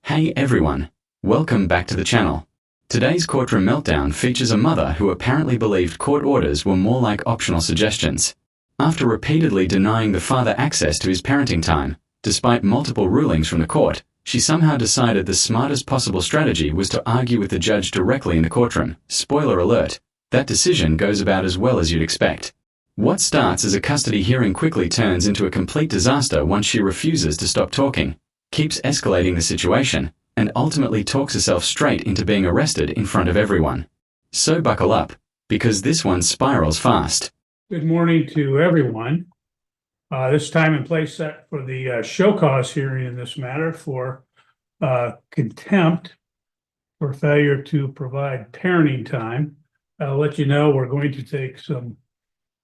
Hey everyone, welcome back to the channel. Today's courtroom meltdown features a mother who apparently believed court orders were more like optional suggestions. After repeatedly denying the father access to his parenting time, despite multiple rulings from the court, she somehow decided the smartest possible strategy was to argue with the judge directly in the courtroom. Spoiler alert, that decision goes about as well as you'd expect. What starts as a custody hearing quickly turns into a complete disaster once she refuses to stop talking, keeps escalating the situation, and ultimately talks herself straight into being arrested in front of everyone. So buckle up, because this one spirals fast. Good morning to everyone. This time and place set for the show cause hearing in this matter for contempt for failure to provide parenting time. I'll let you know we're going to take some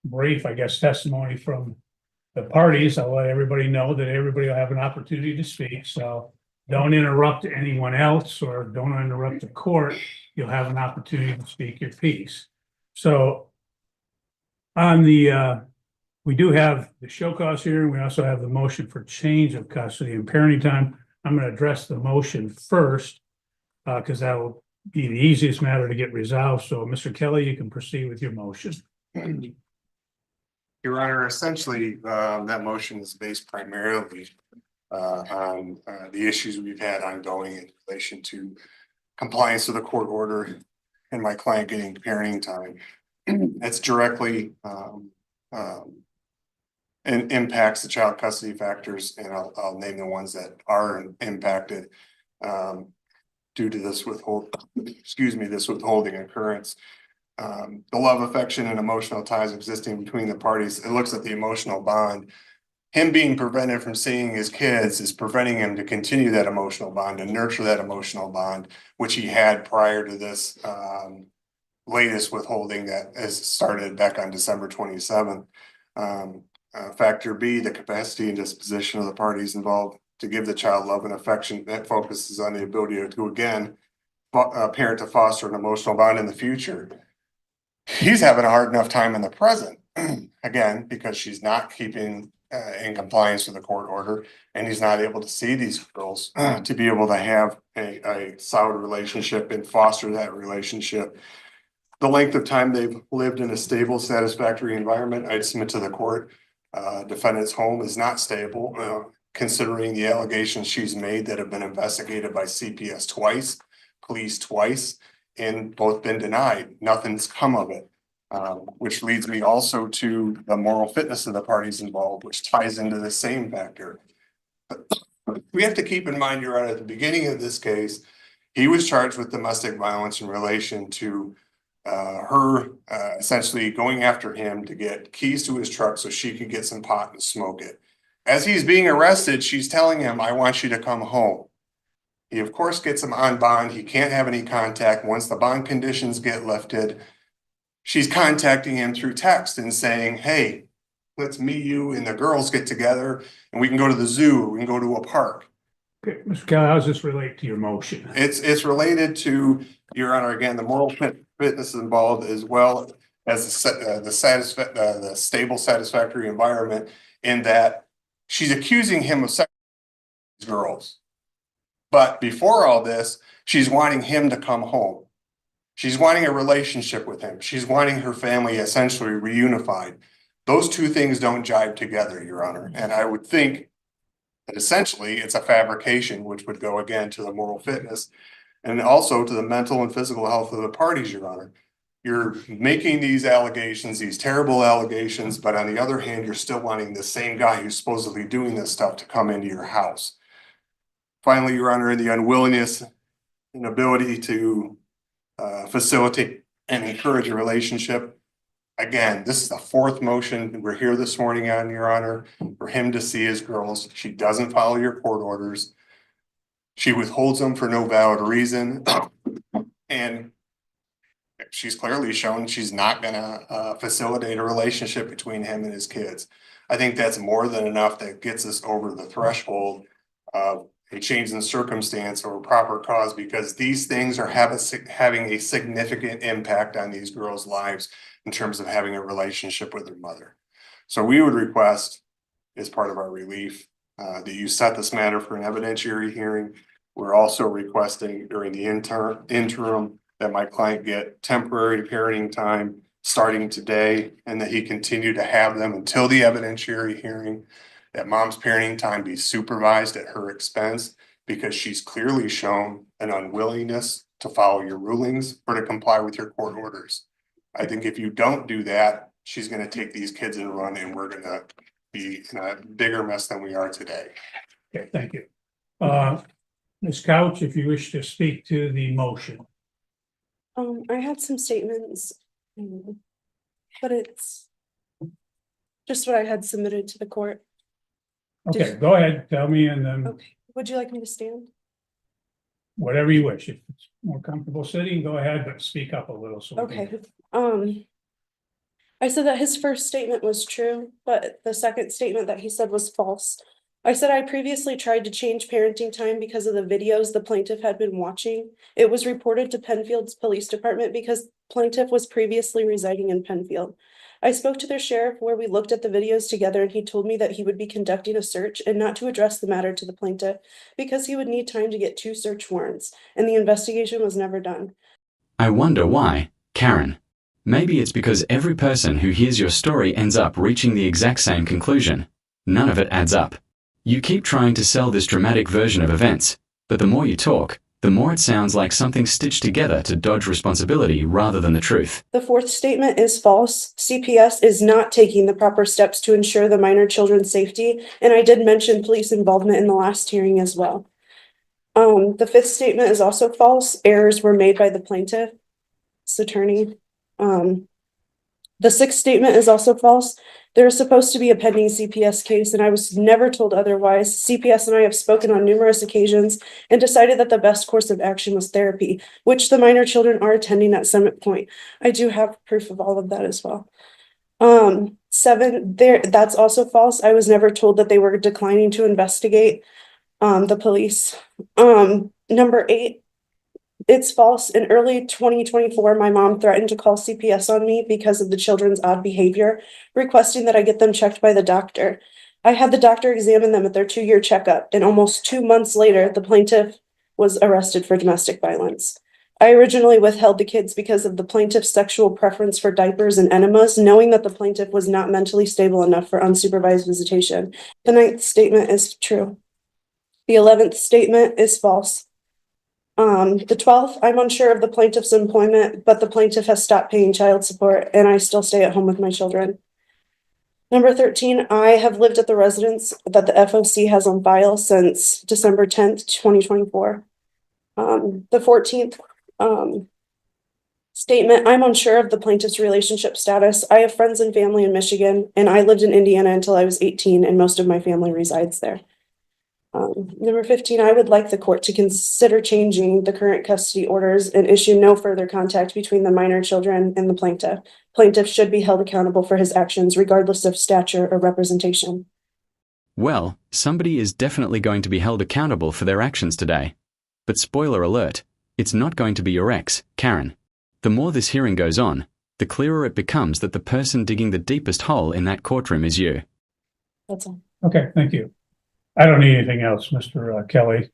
brief, testimony from the parties. I'll let everybody know that everybody will have an opportunity to speak. So don't interrupt anyone else or don't interrupt the court. You'll have an opportunity to speak your piece. So on the we do have the show cause hearing. We also have the motion for change of custody and parenting time. I'm going to address the motion first because that will be the easiest matter to get resolved. So Mr. Kelly, you can proceed with your motion. Your Honor, essentially, that motion is based primarily on the issues we've had ongoing in relation to compliance with the court order and my client getting parenting time. It's directly and impacts the child custody factors, and I'll name the ones that are impacted due to this withholding occurrence. The love, affection, and emotional ties existing between the parties. It looks at the emotional bond. Him being prevented from seeing his kids is preventing him to continue that emotional bond and nurture that emotional bond, which he had prior to this latest withholding that has started back on December 27th. Factor B, the capacity and disposition of the parties involved to give the child love and affection that focuses on the ability to, again, parent to foster an emotional bond in the future. He's having a hard enough time in the present, again, because she's not keeping in compliance with the court order, and he's not able to see these girls to be able to have a solid relationship and foster that relationship. The length of time they've lived in a stable, satisfactory environment, I'd submit to the court. Defendant's home is not stable, considering the allegations she's made that have been investigated by CPS twice, police twice, and both been denied. Nothing's come of it, which leads me also to the moral fitness of the parties involved, which ties into the same factor. But we have to keep in mind, Your Honor, at the beginning of this case, he was charged with domestic violence in relation to her essentially going after him to get keys to his truck so she could get some pot and smoke it. As he's being arrested, she's telling him, "I want you to come home." He, of course, gets him on bond. He can't have any contact. Once the bond conditions get lifted, she's contacting him through text and saying, "Hey, let's me, you, and the girls get together and we can go to the zoo, or we can go to a park." Okay, Mr. Kelly, how does this relate to your motion? It's related to, Your Honor, again, the moral fitness involved, as well as the stable, satisfactory environment, in that she's accusing him of sex with girls. But before all this, she's wanting him to come home. She's wanting a relationship with him. She's wanting her family essentially reunified. Those two things don't jive together, Your Honor. And I would think that essentially it's a fabrication, which would go again to the moral fitness and also to the mental and physical health of the parties, Your Honor. You're making these allegations, these terrible allegations, but on the other hand, you're still wanting the same guy who's supposedly doing this stuff to come into your house. Finally, Your Honor, the unwillingness and ability to facilitate and encourage a relationship. Again, this is the fourth motion we're here this morning on, Your Honor, for him to see his girls. She doesn't follow your court orders. She withholds them for no valid reason. And she's clearly shown she's not going to facilitate a relationship between him and his kids. I think that's more than enough that gets us over the threshold of a change in circumstance or a proper cause, because these things are having a significant impact on these girls' lives in terms of having a relationship with their mother. So we would request, as part of our relief, that you set this matter for an evidentiary hearing, We're also requesting during the interim that my client get temporary parenting time starting today, and that he continue to have them until the evidentiary hearing. That mom's parenting time be supervised at her expense, because she's clearly shown an unwillingness to follow your rulings or to comply with your court orders. I think if you don't do that, she's gonna take these kids and run, and we're gonna be in a bigger mess than we are today. Okay, thank you. Ms. Couch, if you wish to speak to the motion. I had some statements, but it's just what I had submitted to the court. Okay, go ahead, tell me, and then Okay, would you like me to stand? whatever you wish. If it's more comfortable sitting, go ahead, but speak up a little. So we can- Okay, I said that his first statement was true, but the second statement that he said was false. I said I previously tried to change parenting time because of the videos the plaintiff had been watching. It was reported to Penfield's police department because plaintiff was previously residing in Penfield. I spoke to their sheriff where we looked at the videos together, and he told me that he would be conducting a search and not to address the matter to the plaintiff because he would need time to get 2 search warrants, and the investigation was never done. I wonder why, Karen. Maybe it's because every person who hears your story ends up reaching the exact same conclusion. None of it adds up. You keep trying to sell this dramatic version of events, but the more you talk, the more it sounds like something stitched together to dodge responsibility rather than the truth. The fourth statement is false. CPS is not taking the proper steps to ensure the minor children's safety, and I did mention police involvement in the last hearing as well. The fifth statement is also false. Errors were made by the plaintiff's attorney. The sixth statement is also false. There is supposed to be a pending CPS case, and I was never told otherwise. CPS and I have spoken on numerous occasions and decided that the best course of action was therapy, which the minor children are attending at Summit Point. I do have proof of all of that as well. That's also false. I was never told that they were declining to investigate the police. Number 8, it's false. In early 2024, my mom threatened to call CPS on me because of the children's odd behavior, requesting that I get them checked by the doctor. I had the doctor examine them at their 2-year checkup, and almost 2 months later, the plaintiff was arrested for domestic violence. I originally withheld the kids because of the plaintiff's sexual preference for diapers and enemas, knowing that the plaintiff was not mentally stable enough for unsupervised visitation. The 9th statement is true. The 11th statement is false. The 12th, I'm unsure of the plaintiff's employment, but the plaintiff has stopped paying child support, and I still stay at home with my children. Number 13, I have lived at the residence that the FOC has on file since December 10th, 2024. The 14th statement, I'm unsure of the plaintiff's relationship status. I have friends and family in Michigan, and I lived in Indiana until I was 18, and most of my family resides there. Number 15, I would like the court to consider changing the current custody orders and issue no further contact between the minor children and the plaintiff. Plaintiff should be held accountable for his actions, regardless of stature or representation. Well, somebody is definitely going to be held accountable for their actions today. But spoiler alert, it's not going to be your ex, Karen. The more this hearing goes on, the clearer it becomes that the person digging the deepest hole in that courtroom is you. That's all. Okay, thank you. I don't need anything else, Mr. Kelly.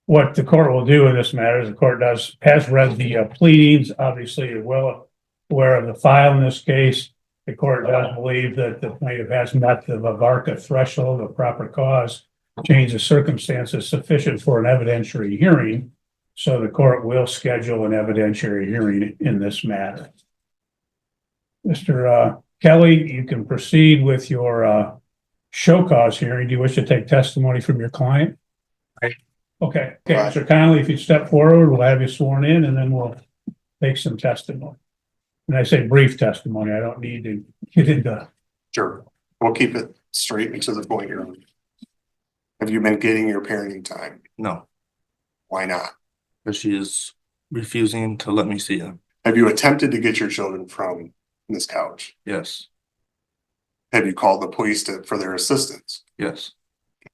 What the court will do in this matter is the court has read the pleadings, obviously is well aware of the file in this case. The court does believe that the plaintiff has met the VARCA threshold of proper cause, change of circumstances sufficient for an evidentiary hearing. So the court will schedule an evidentiary hearing in this matter. Mr. Kelly, you can proceed with your show cause hearing. Do you wish to take testimony from your client? Right. Okay, Mr. Connolly, if you step forward, we'll have you sworn in, and then we'll take some testimony. And I say brief testimony. I don't need to get into. Sure. We'll keep it straight and to the point here. Have you been getting your parenting time? No, Why not? because she is refusing to let me see them. Have you attempted to get your children from this couch? Yes, Have you called the police for their assistance? yes.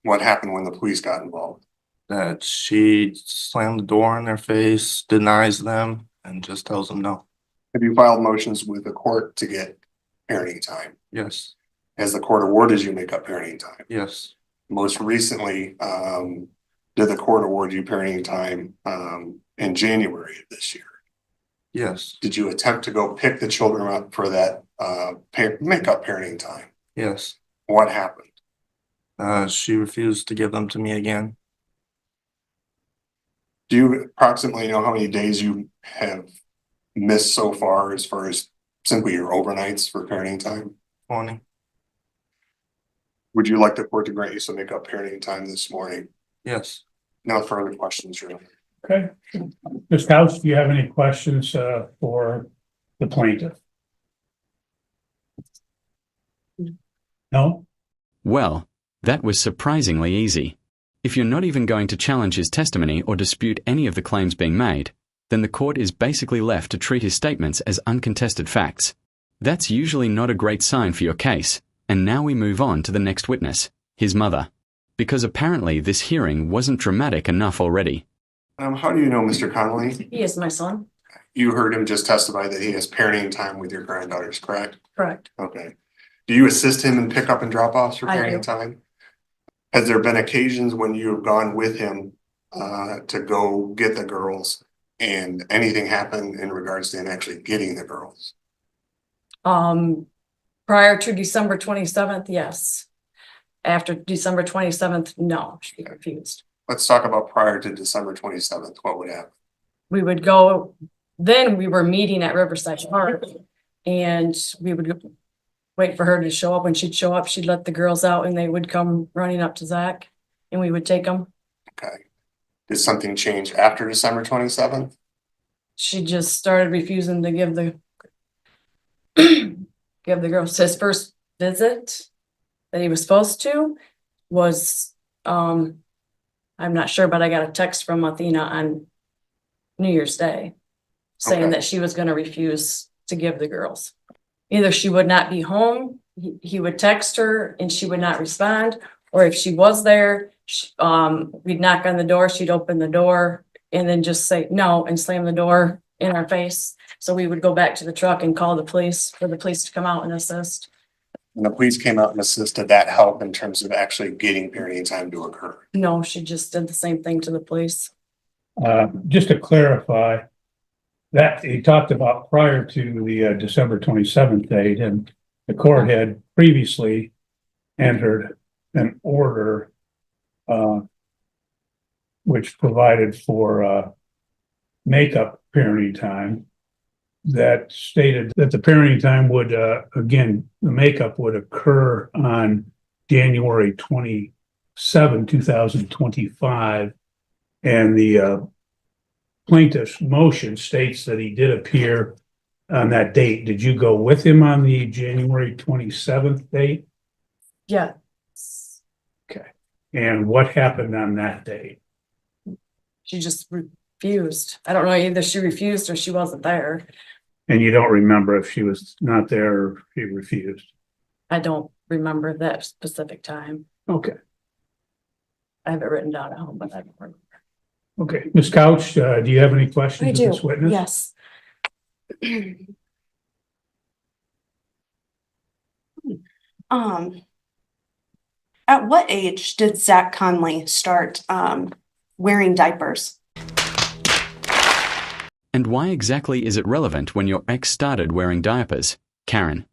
What happened when the police got involved? That she slammed the door in their face, denies them, and just tells them no. Have you filed motions with the court to get parenting time? Yes, Has the court awarded you make up parenting time? yes, Most recently, did the court award you parenting time in January of this year? Yes, Did you attempt to go pick the children up for that makeup parenting time? yes. What happened? She refused to give them to me again. Do you approximately know how many days you have missed so far as simply your overnights for parenting time? 20. Would you like the court to grant you some makeup parenting time this morning? Yes. No further questions, Your Honor. Okay. Ms. Couch, do you have any questions for the plaintiff? No? Well, that was surprisingly easy. If you're not even going to challenge his testimony or dispute any of the claims being made, then the court is basically left to treat his statements as uncontested facts. That's usually not a great sign for your case, and now we move on to the next witness, his mother, because apparently this hearing wasn't dramatic enough already. How do you know Mr. Connolly? He is my son. You heard him just testify that he has parenting time with your granddaughters, correct? Correct. Okay. Do you assist him in pickup and drop offs for I parenting do. time? Has there been occasions when you have gone with him to go get the girls and anything happened in regards to him actually getting the girls? Prior to December 27th, yes. After December 27th, no, she refused. Let's talk about prior to December 27th. What would happen? We would go, then we were meeting at Riverside Park and we would wait for her to show up. When she'd show up, she'd let the girls out and they would come running up to Zach and we would take them. Okay. Did something change after December 27th? She just started refusing to give the give the girls. His first visit that he was supposed to was I'm not sure, but I got a text from Athena on New Year's Day saying Okay. that she was going to refuse to give the girls. Either she would not be home, he would text her and she would not respond, or if she was there, we'd knock on the door, she'd open the door and then just say no and slam the door in our face. So we would go back to the truck and call the police for the police to come out and assist. And the police came out and assisted that help in terms of actually getting parenting time to occur. No, she just did the same thing to the police. Just to clarify, that he talked about prior to the December 27th date, and the court had previously entered an order which provided for makeup parenting time that stated that the parenting time would, again, the makeup would occur on January 27, 2025. And the plaintiff's motion states that he did appear on that date. Did you go with him on the January 27th date? Yeah. Okay. And what happened on that date? She just refused. I don't know, either she refused or she wasn't there. And you don't remember if she was not there or if she refused? I don't remember that specific time. Okay. I have it written down at home, but I don't remember. Okay. Ms. Couch, do you have any questions I of do, this witness? yes. At what age did Zach Conley start wearing diapers? And why exactly is it relevant when your ex started wearing diapers, Karen?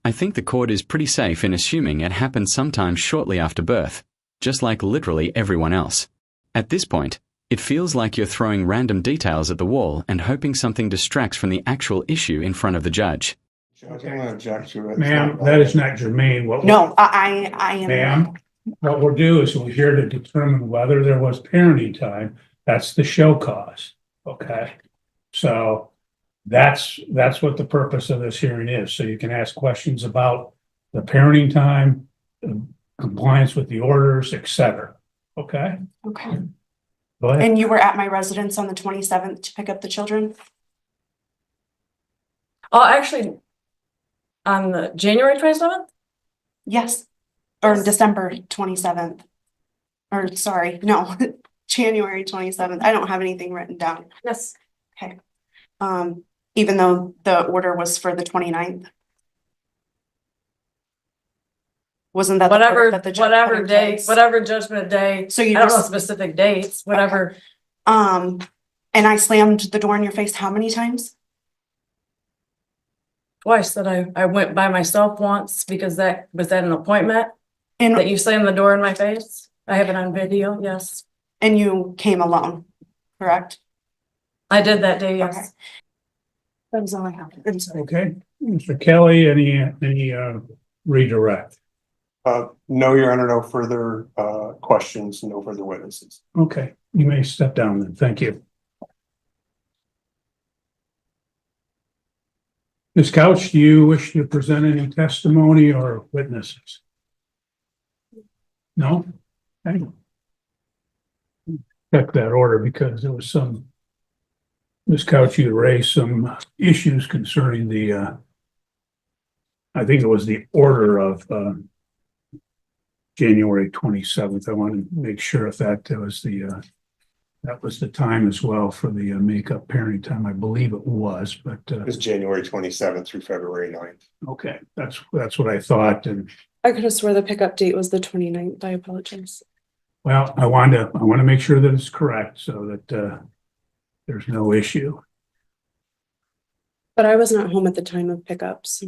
I think the court is pretty safe in assuming it happened sometime shortly after birth, just like literally everyone else. At this point, it feels like you're throwing random details at the wall and hoping something distracts from the actual issue in front of the judge. Judge, I'm going to object to it. Ma'am, that is not germane. No, I am. Ma'am, what we'll do is we're here to determine whether there was parenting time. That's the show cause, okay? So that's what the purpose of this hearing is. So you can ask questions about the parenting time, compliance with the orders, etc. Okay? Okay. Go ahead. And you were at my residence on the 27th to pick up the children? Oh, actually, on the January 27th? Yes. Or Yes. December 27th. Or sorry, no, January 27th. I don't have anything written down. Yes. Okay. Even though the order was for the 29th. Wasn't that the Whatever, order that the judge put whatever in day, place? whatever judgment day, So I you don't know were, specific dates, whatever. and I slammed the door in your face how many times? Twice that I went by myself once because that was at an appointment that And, you slammed the door in my face. I have it on video, yes. and you came alone, correct? I did that day, Okay. yes. That was all I have. I'm sorry. Okay, Mr. Kelly, any redirect? No, Your Honor, no further questions, no further witnesses. Okay, you may step down then. Thank you. Ms. Couch, do you wish to present any testimony or witnesses? No? Okay. Check that order because there was some, Ms. Couch, you raised some issues concerning the, I think it was the order of January 27th. I want to make sure if that was the time as well for the makeup parenting time. I believe it was, but It was January 27th through February 9th. okay, that's what I thought. And I could have swore the pickup date was the 29th. I apologize. well, I want to make sure that it's correct so that there's no issue. But I was not home at the time of pickups.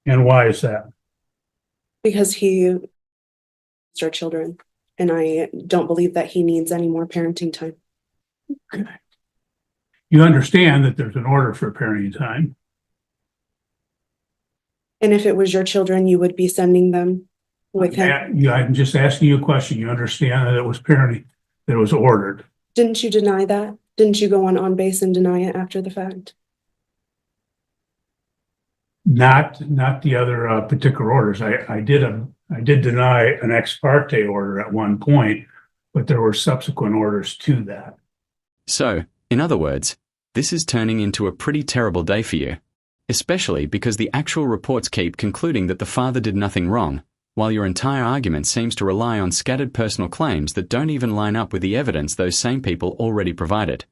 And why is that? Because he our children, and I don't believe that he needs any more parenting time. Okay. You understand that there's an order for parenting time. And if it was your children, you would be sending them with him. I'm just asking you a question. You understand that it was parenting, that it was ordered. Didn't you deny that? Didn't you go on base and deny it after the fact? Not the other particular orders. I did deny an ex parte order at one point, but there were subsequent orders to that. So, in other words, this is turning into a pretty terrible day for you, especially because the actual reports keep concluding that the father did nothing wrong, while your entire argument seems to rely on scattered personal claims that don't even line up with the evidence those same people already provided.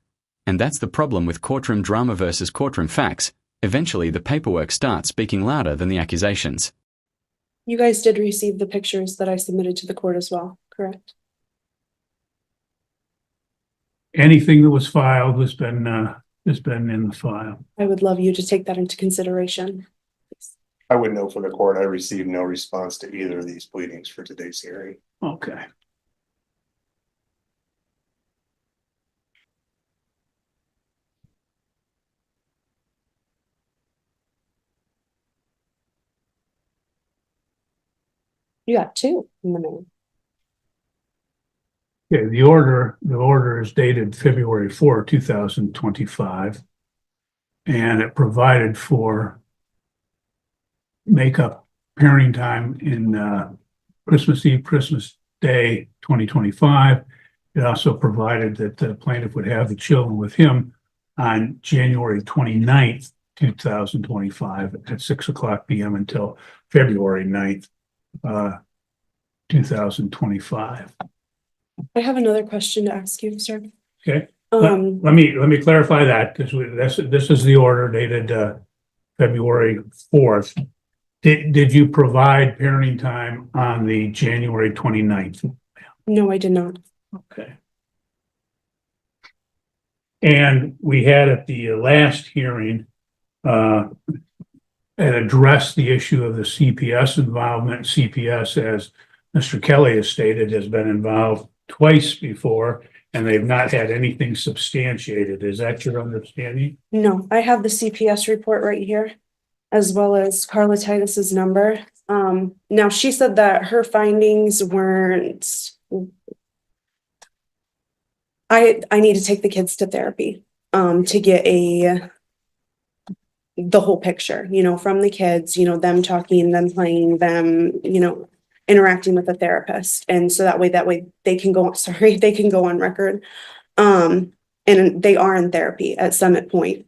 And that's the problem with courtroom drama versus courtroom facts. Eventually, the paperwork starts speaking louder than the accusations. You guys did receive the pictures that I submitted to the court as well, correct? Anything that was filed has been in the file. I would love you to take that into consideration. I would know for the court, I received no response to either of these pleadings for today's hearing. Okay. You got two in the mail. Okay, the order is dated February 4, 2025. And it provided for makeup parenting time in Christmas Eve, Christmas Day, 2025. It also provided that the plaintiff would have the children with him on January 29th, 2025 at 6:00 p.m. until February 9th, 2025. I have another question to ask you, sir. Okay. Let me clarify that because this is the order dated February 4th. Did you provide parenting time on the January 29th? No, I did not. Okay. And we had at the last hearing and addressed the issue of the CPS involvement. CPS, as Mr. Kelly has stated, has been involved twice before, and they've not had anything substantiated. Is that your understanding? No, I have the CPS report right here, as well as Carla Titus's number. Now she said that her findings weren't. I need to take the kids to therapy, to get the whole picture, from the kids, them talking, them playing, them, interacting with a therapist. And so that way they can go, they can go on record. And they are in therapy at Summit Point.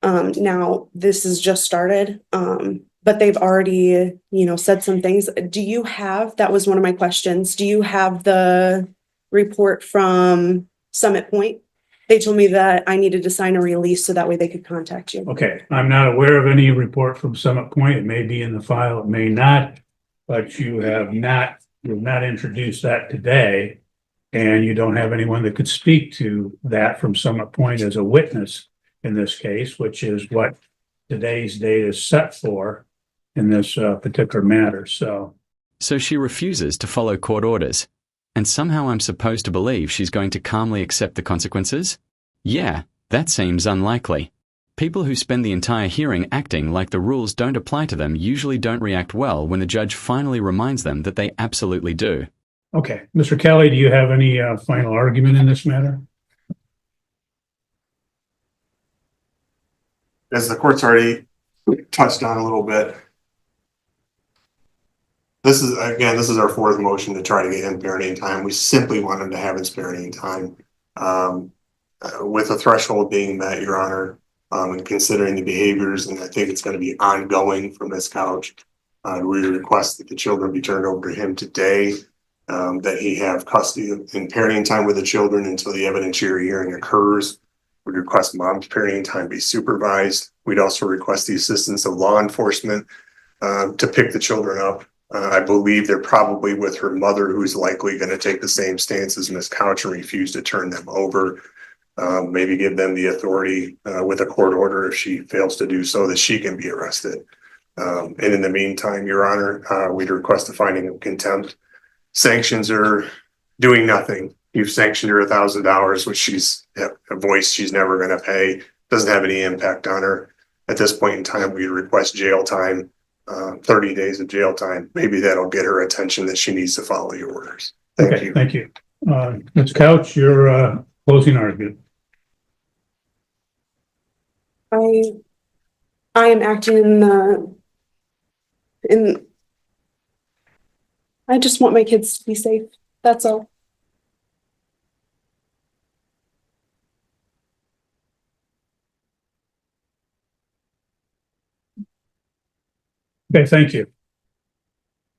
Now this has just started, but they've already, said some things. That was one of my questions. Do you have the report from Summit Point They told me that I needed to sign a release so that way they could contact you. Okay, I'm not aware of any report from Summit Point. It may be in the file, it may not. But you've not introduced that today. And you don't have anyone that could speak to that from Summit Point as a witness in this case, which is what today's date is set for in this particular matter, so. So she refuses to follow court orders. And somehow I'm supposed to believe she's going to calmly accept the consequences? Yeah, that seems unlikely. People who spend the entire hearing acting like the rules don't apply to them usually don't react well when the judge finally reminds them that they absolutely do. Okay, Mr. Kelly, do you have any final argument in this matter? As the court's already touched on a little bit, this is our fourth motion to try to get him parenting time. We simply want him to have his parenting time. With the threshold being met, Your Honor, and considering the behaviors, and I think it's going to be ongoing from this couch, we request that the children be turned over to him today, that he have custody and parenting time with the children until the evidentiary hearing occurs. We request mom's parenting time be supervised. We'd also request the assistance of law enforcement to pick the children up. I believe they're probably with her mother, who's likely going to take the same stance as Ms. Couch and refuse to turn them over. Maybe give them the authority with a court order if she fails to do so, that she can be arrested. And in the meantime, Your Honor, we'd request a finding of contempt. Sanctions are doing nothing. You've sanctioned her $1,000, which she's a voice she's never going to pay. Doesn't have any impact on her. At this point in time, we request jail time, 30 days of jail time. Maybe that'll get her attention that she needs to follow your orders. Thank you. Thank you. Ms. Couch, your closing argument. I am acting I just want my kids to be safe. That's all. Okay, thank you.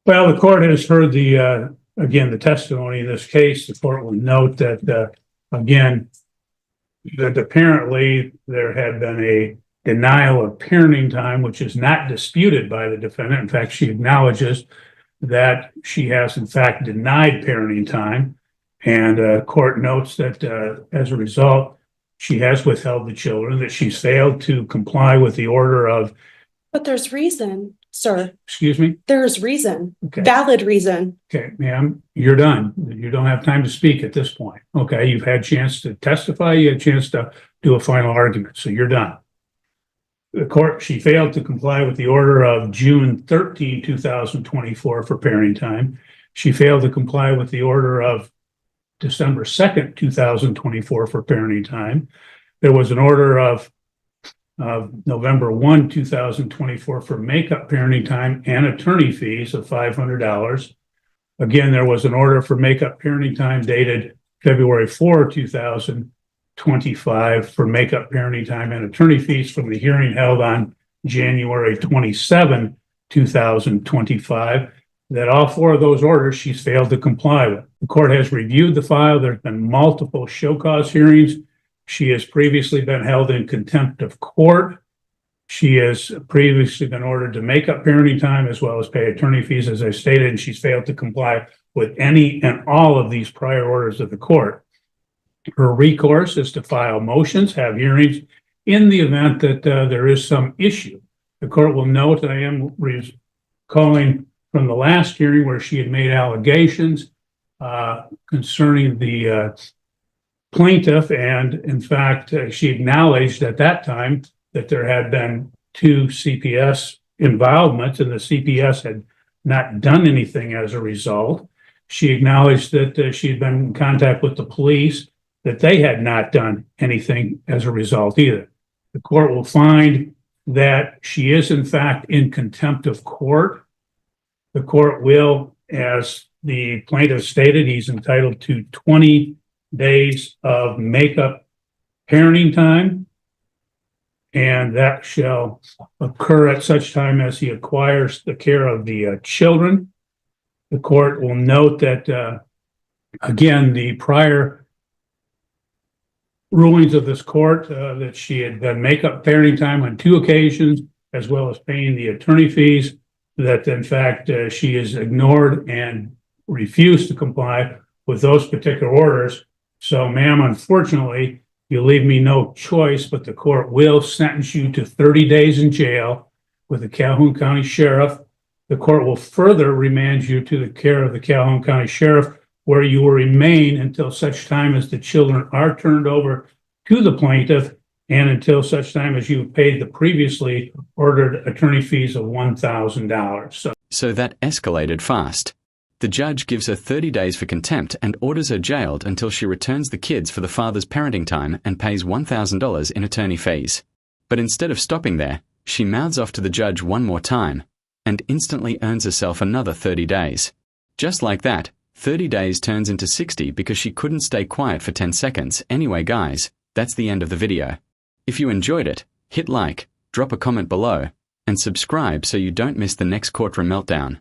Well, the court has heard again, the testimony in this case. The court will note that, again, that apparently there had been a denial of parenting time, which is not disputed by the defendant. In fact, she acknowledges that she has in fact denied parenting time. And court notes that as a result, she has withheld the children, that she's failed to comply with the order of. But there's reason, sir. Excuse me? There's reason, Okay. valid reason. Okay, ma'am, you're done. You don't have time to speak at this point. Okay, you've had a chance to testify, you had a chance to do a final argument, so you're done. The court, she failed to comply with the order of June 13, 2024 for parenting time. She failed to comply with the order of December 2nd, 2024 for parenting time. There was an order of November 1, 2024 for makeup parenting time and attorney fees of $500. Again, there was an order for makeup parenting time dated February 4, 2025 for makeup parenting time and attorney fees from the hearing held on January 27, 2025, that all four of those orders she's failed to comply with. The court has reviewed the file. There's been multiple show cause hearings. She has previously been held in contempt of court. She has previously been ordered to make up parenting time as well as pay attorney fees, as I stated, and she's failed to comply with any and all of these prior orders of the court. Her recourse is to file motions, have hearings in the event that there is some issue. The court will note that I am recalling from the last hearing where she had made allegations concerning the plaintiff, and in fact, she acknowledged at that time that there had been 2 CPS involvements and the CPS had not done anything as a result. She acknowledged that she had been in contact with the police, that they had not done anything as a result either. The court will find that she is in fact in contempt of court. The court will, as the plaintiff stated, he's entitled to 20 days of makeup parenting time, and that shall occur at such time as he acquires the care of the children. The court will note that, again, the prior rulings of this court, that she had done makeup parenting time on 2 occasions, as well as paying the attorney fees, that in fact, she has ignored and refused to comply with those particular orders. So ma'am, unfortunately, you leave me no choice, but the court will sentence you to 30 days in jail with the Calhoun County Sheriff. The court will further remand you to the care of the Calhoun County Sheriff, where you will remain until such time as the children are turned over to the plaintiff and until such time as you've paid the previously ordered attorney fees of $1,000. So that escalated fast. The judge gives her 30 days for contempt and orders her jailed until she returns the kids for the father's parenting time and pays $1,000 in attorney fees. But instead of stopping there, she mouths off to the judge one more time and instantly earns herself another 30 days. Just like that, 30 days turns into 60 because she couldn't stay quiet for 10 seconds. Anyway guys, that's the end of the video. If you enjoyed it, hit like, drop a comment below, and subscribe so you don't miss the next Courtroom Meltdown.